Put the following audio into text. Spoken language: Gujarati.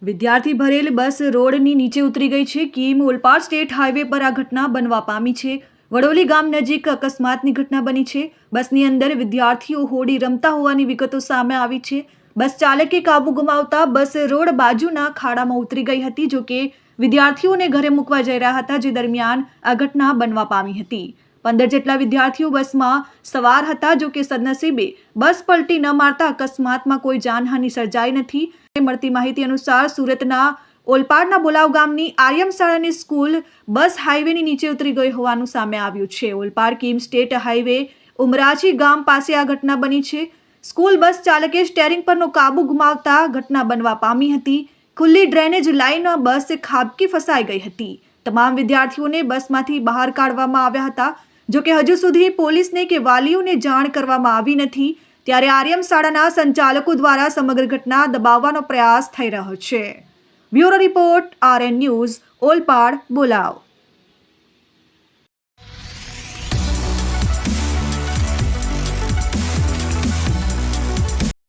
વિદ્યાર્થી ભરેલ બસ રોડની નીચે ઉતરી ગઈ છે. કીમ ઓલપાડ સ્ટેટ હાઈવે પર આ ઘટના બનવા પામી છે. વડોલી ગામ નજીક અકસ્માતની ઘટના બની છે. બસની અંદર વિદ્યાર્થીઓ હોડી રમતા હોવાની વિગતો સામે આવી છે. બસ ચાલકે કાબુ ગુમાવતા બસ રોડ બાજુના ખાડામાં ઉતરી ગઈ હતી. જો કે વિદ્યાર્થીઓને ઘરે મૂકવા જઈ રહ્યા હતા, જે દરમિયાન આ ઘટના બનવા પામી હતી. 15 જેટલા વિદ્યાર્થીઓ બસમાં સવાર હતા. જો કે સદનસીબે બસ પલટી ન મારતા અકસ્માતમાં કોઈ જાનહાનિ સર્જાઈ નથી. મળતી માહિતી અનુસાર સુરતના ઓલપાડના બોલાવ ગામની આર્યમ શાળાની સ્કૂલ બસ હાઈવેની નીચે ઉતરી ગઈ હોવાનું સામે આવ્યું છે. ઓલપાડ કીમ સ્ટેટ હાઈવે ઉમરાચી ગામ પાસે આ ઘટના બની છે. સ્કૂલ બસ ચાલકે સ્ટેરિંગ પરનો કાબુ ગુમાવતા ઘટના બનવા પામી હતી. ખુલ્લી ડ્રેનેજ લાઇનમાં બસ ખાબકી ફસાઈ ગઈ હતી. તમામ વિદ્યાર્થીઓને બસમાંથી બહાર કાઢવામાં આવ્યા હતા. જો કે હજુ સુધી પોલીસને કે વાલીઓને જાણ કરવામાં આવી નથી. ત્યારે આર્યમ શાળાના સંચાલકો દ્વારા સમગ્ર ઘટના દબાવવાનો પ્રયાસ થઈ રહ્યો છે. Bureau report, RN news, Olpad બોલાવ.